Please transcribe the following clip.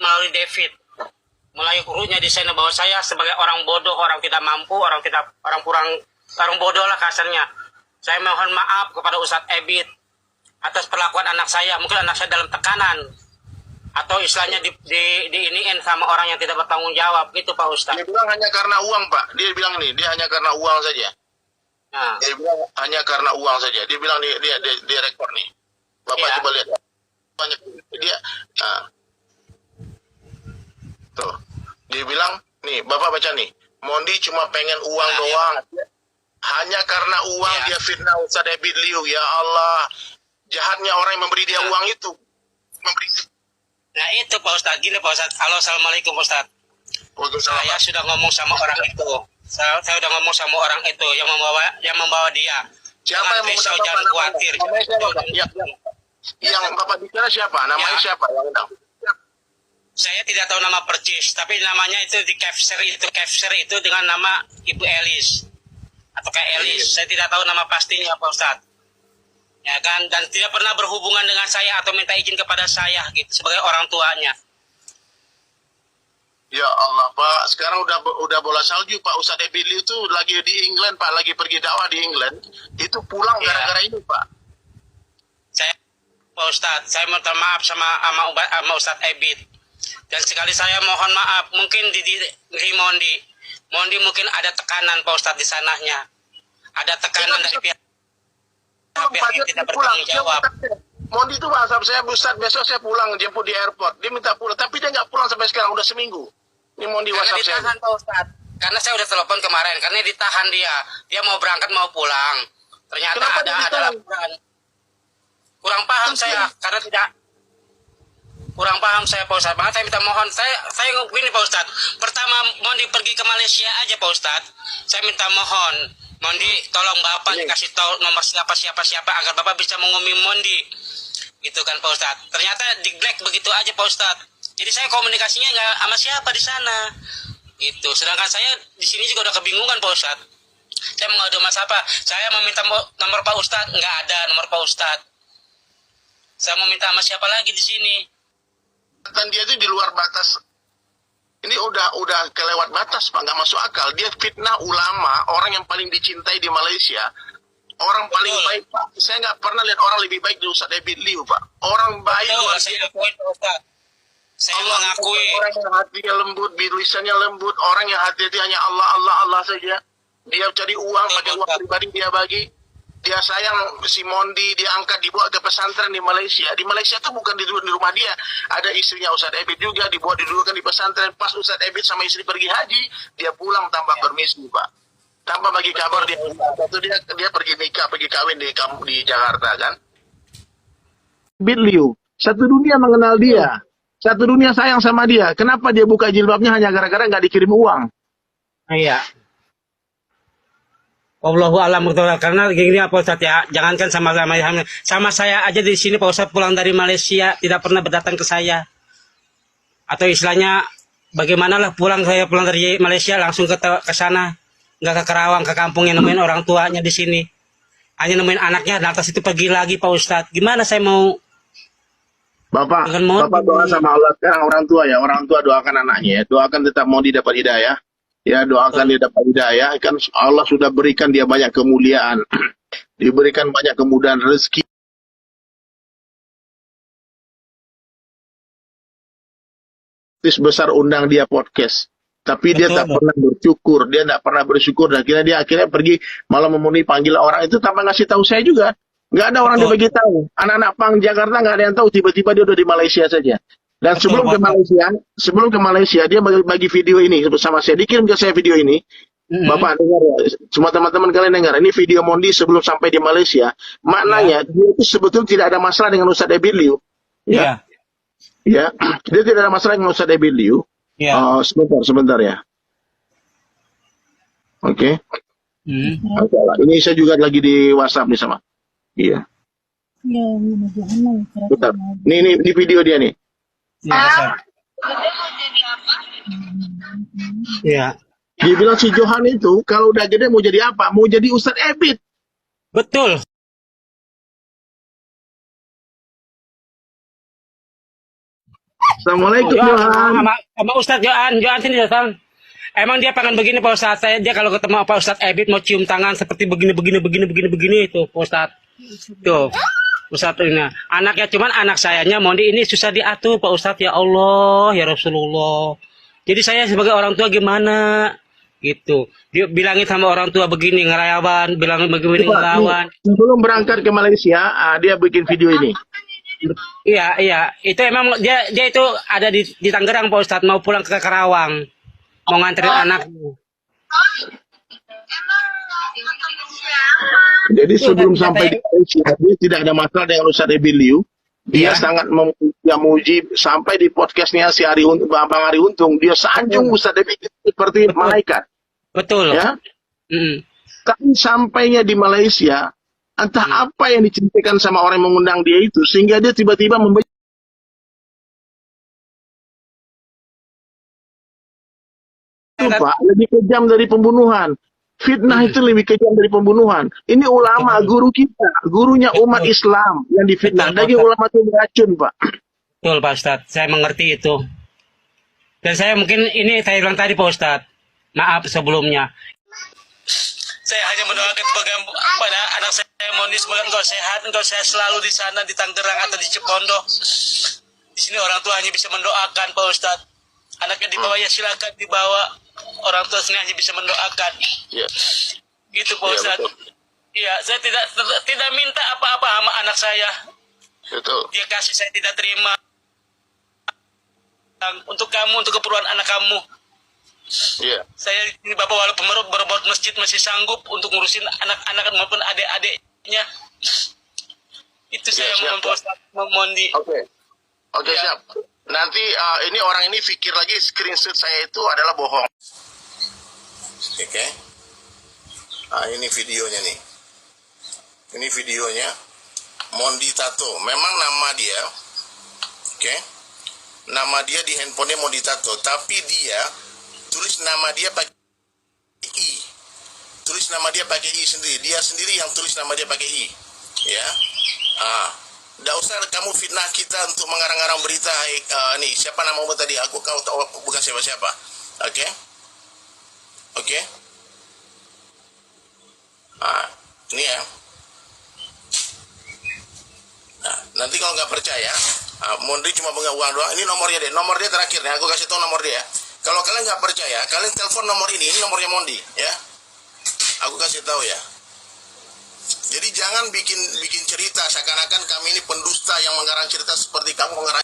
melalui David. Melalui gurunya di sana bahwa saya sebagai orang bodoh, orang tidak mampu, orang bodoh lah kasarnya. Saya mohon maaf kepada Ustadz Ebit atas perlakuan anak saya. Mungkin anak saya dalam tekanan atau istilahnya diiniin sama orang yang tidak bertanggung jawab, gitu Pak Ustadz. Dia bilang hanya karena uang, Pak. Dia bilang nih, dia hanya karena uang saja. Nah. Dia bilang hanya karena uang saja. Dia bilang dia rekor nih. Bapak coba lihat. Banyak dia. Nah. Tuh. Dia bilang, nih, Bapak baca nih. Mondi cuma pengen uang doang. Hanya karena uang dia fitnah Ustadz Ebit Liu. Ya Allah. Jahatnya orang yang memberi dia uang itu. Nah itu Pak Ustadz, gini Pak Ustadz. Halo, assalamualaikum Pak Ustadz. Saya sudah ngomong sama orang itu. Saya sudah ngomong sama orang itu yang membawa dia. Siapa yang membawa? Jangan khawatir. Yang Bapak bicara siapa? Namanya siapa yang undang? Saya tidak tahu nama percis, tapi namanya itu di capture itu dengan nama Ibu Elis atau kayak Elis. Saya tidak tahu nama pastinya Pak Ustadz. Ya kan, dan tidak pernah berhubungan dengan saya atau minta izin kepada saya gitu sebagai orang tuanya. Ya Allah Pak, sekarang udah bola salju Pak. Ustadz Ebit Liu itu lagi di England Pak, lagi pergi dakwah di England. Itu pulang gara-gara ini Pak. Saya Pak Ustadz, saya minta maaf sama Ustadz Ebit. Dan sekali saya mohon maaf, mungkin di Mondi mungkin ada tekanan Pak Ustadz di sananya. Ada tekanan dari pihak yang tidak bertanggung jawab. Mondi itu WhatsApp saya, Ustadz besok saya pulang, jemput di airport. Dia minta pulang, tapi dia nggak pulang sampai sekarang, udah seminggu. Ini Mondi WhatsApp saya. Karena ditahan Pak Ustadz. Karena saya udah telepon kemarin, karena ditahan dia. Dia mau berangkat, mau pulang. Ternyata ada laporan. Kurang paham saya, karena tidak kurang paham saya Pak Ustadz. Makanya saya minta mohon, saya gini Pak Ustadz. Pertama Mondi pergi ke Malaysia aja Pak Ustadz. Saya minta mohon, Mondi tolong Bapak dikasih tahu nomor siapa agar Bapak bisa mengumumi Mondi. Gitu kan Pak Ustadz. Ternyata di black begitu aja Pak Ustadz. Jadi saya komunikasinya nggak sama siapa di sana. Itu. Sedangkan saya di sini juga udah kebingungan Pak Ustadz. Saya mau ngadu mas apa? Saya meminta nomor Pak Ustadz, nggak ada nomor Pak Ustadz. Saya mau minta sama siapa lagi di sini? Dan dia itu di luar batas. Ini udah kelewat batas Pak, nggak masuk akal. Dia fitnah ulama, orang yang paling dicintai di Malaysia, orang paling baik Pak. Saya nggak pernah lihat orang lebih baik dari Ustadz Ebit Liu Pak. Orang baik luar biasa. Saya mengakui. Orang yang hatinya lembut, lisannya lembut, orang yang hati-hati hanya Allah saja. Dia cari uang, pakai uang pribadi dia bagi. Dia sayang si Mondi, dia angkat dibawa ke pesantren di Malaysia. Di Malaysia itu bukan di rumah dia. Ada istrinya Ustadz Ebit juga, dibawa didudukan di pesantren. Pas Ustadz Ebit sama istri pergi haji, dia pulang tanpa permisi Pak. Tanpa bagi kabar dia. Dia pergi nikah, pergi kawin di Jakarta kan. Ebit Liu, satu dunia mengenal dia. Satu dunia sayang sama dia. Kenapa dia buka jilbabnya hanya gara-gara nggak dikirim uang? Iya. Allahu a'lam bishawab. Karena gini Pak Ustadz ya, jangankan sama saya aja di sini Pak Ustadz pulang dari Malaysia tidak pernah berdatang ke saya. Atau istilahnya bagaimana lah pulang dari Malaysia langsung ke sana, nggak ke Kerawang, ke kampung yang nemuin orang tuanya di sini. Hanya nemuin anaknya, lantas itu pergi lagi Pak Ustadz. Gimana saya mau? Bapak doa sama Allah sekarang orang tua doakan anaknya ya, doakan tetap Mondi dapat hidayah. Ya doakan dia dapat hidayah, kan Allah sudah berikan dia banyak kemuliaan, diberikan banyak kemudahan rezeki. Besar undang dia podcast, tapi dia tak pernah bersyukur, dan akhirnya pergi malah memenuhi panggilan orang itu tanpa ngasih tahu saya juga. Nggak ada orang dibagi tahu. Anak-anak pang Jakarta nggak ada yang tahu, tiba-tiba dia udah di Malaysia saja. Dan sebelum ke Malaysia dia bagi video ini bersama saya, dikirim ke saya video ini. Bapak dengar ya, semua teman-teman kalian dengar, ini video Mondi sebelum sampai di Malaysia. Maknanya dia itu sebetulnya tidak ada masalah dengan Ustadz Ebit Liu. Ya, dia tidak ada masalah dengan Ustadz Ebit Liu. Sebentar ya. Oke. Ini saya juga lagi di WhatsApp nih sama. Iya. Bentar. Ini video dia nih. Iya. Dia bilang si Johan itu kalau udah gede mau jadi apa? Mau jadi Ustadz Ebit. Betul. Assalamualaikum Johan, Johan. sama Ustadz Johan sini datang. Emang dia pengen begini Pak Ustadz. Dia kalau ketemu Pak Ustadz Ebit mau cium tangan seperti begini itu Pak Ustadz. Tuh. Ustadz ini. Anaknya cuman anak sayanya Mondi ini susah diatur Pak Ustadz, ya Allah, ya Rasulullah. Jadi saya sebagai orang tua gimana? Gitu. Dia bilangin sama orang tua begini ngelawan, bilangin begini ngelawan. Sebelum berangkat ke Malaysia, dia bikin video ini. Iya. Itu emang dia itu ada di Tangerang Pak Ustadz, mau pulang ke Karawang. Mau nganterin anaknya. Jadi sebelum sampai di Malaysia, dia tidak ada masalah dengan Ustadz Ebiliu. Dia sangat memuji sampai di podcastnya si Bang Ari Untung. Dia sanjung Ustadz Ebiliu seperti malaikat. Betul. Ya. Tapi sampainya di Malaysia, entah apa yang diceritakan sama orang yang mengundang dia itu, sehingga dia tiba-tiba membenci. Pak, lebih kejam dari pembunuhan. Fitnah itu lebih kejam dari pembunuhan. Ini ulama, guru kita, gurunya umat Islam yang difitnah. Daging ulama itu beracun, Pak. Betul, Pak Ustadz. Saya mengerti itu. Dan saya mungkin ini saya bilang tadi, Pak Ustadz. Maaf sebelumnya. Saya hanya mendoakan kepada anak saya Mondi, semoga engkau sehat, engkau sehat selalu di sana di Tangerang atau di Cipondo. Di sini orang tua hanya bisa mendoakan, Pak Ustadz. Anaknya dibawa ya silakan dibawa. Orang tua sini hanya bisa mendoakan. Ya. Gitu Pak Ustadz. Iya, saya tidak minta apa-apa sama anak saya. Betul. Dia kasih saya tidak terima. Untuk kamu, untuk keperluan anak kamu. Iya. Saya ini Bapak walaupun berobat masjid masih sanggup untuk ngurusin anak-anak maupun adik-adiknya. Itu saya mohon Pak Ustadz, Mondi. Oke, siap. Nanti ini orang ini pikir lagi screenshot saya itu adalah bohong. Oke. Nah, ini videonya nih. Ini videonya Mondi Tato. Memang nama dia. Oke. Nama dia di handphonenya Mondi Tato, tapi dia tulis nama dia pakai I. Tulis nama dia pakai I sendiri. Dia sendiri yang tulis nama dia pakai I. Ya. Nggak usah kamu fitnah kita untuk mengarang-arang berita. Nih, siapa namamu tadi? Kau tahu bukan siapa-siapa. Oke. Ini ya. Nah, nanti kalau nggak percaya, Mondi cuma punya uang doang. Ini nomornya deh. Nomor dia terakhir nih. Aku kasih tahu nomor dia. Kalau kalian nggak percaya, kalian telepon nomor ini. Ini nomornya Mondi, ya. Aku kasih tahu ya. Jadi jangan bikin cerita seakan-akan kami ini pendusta yang mengarang cerita seperti kamu mengarang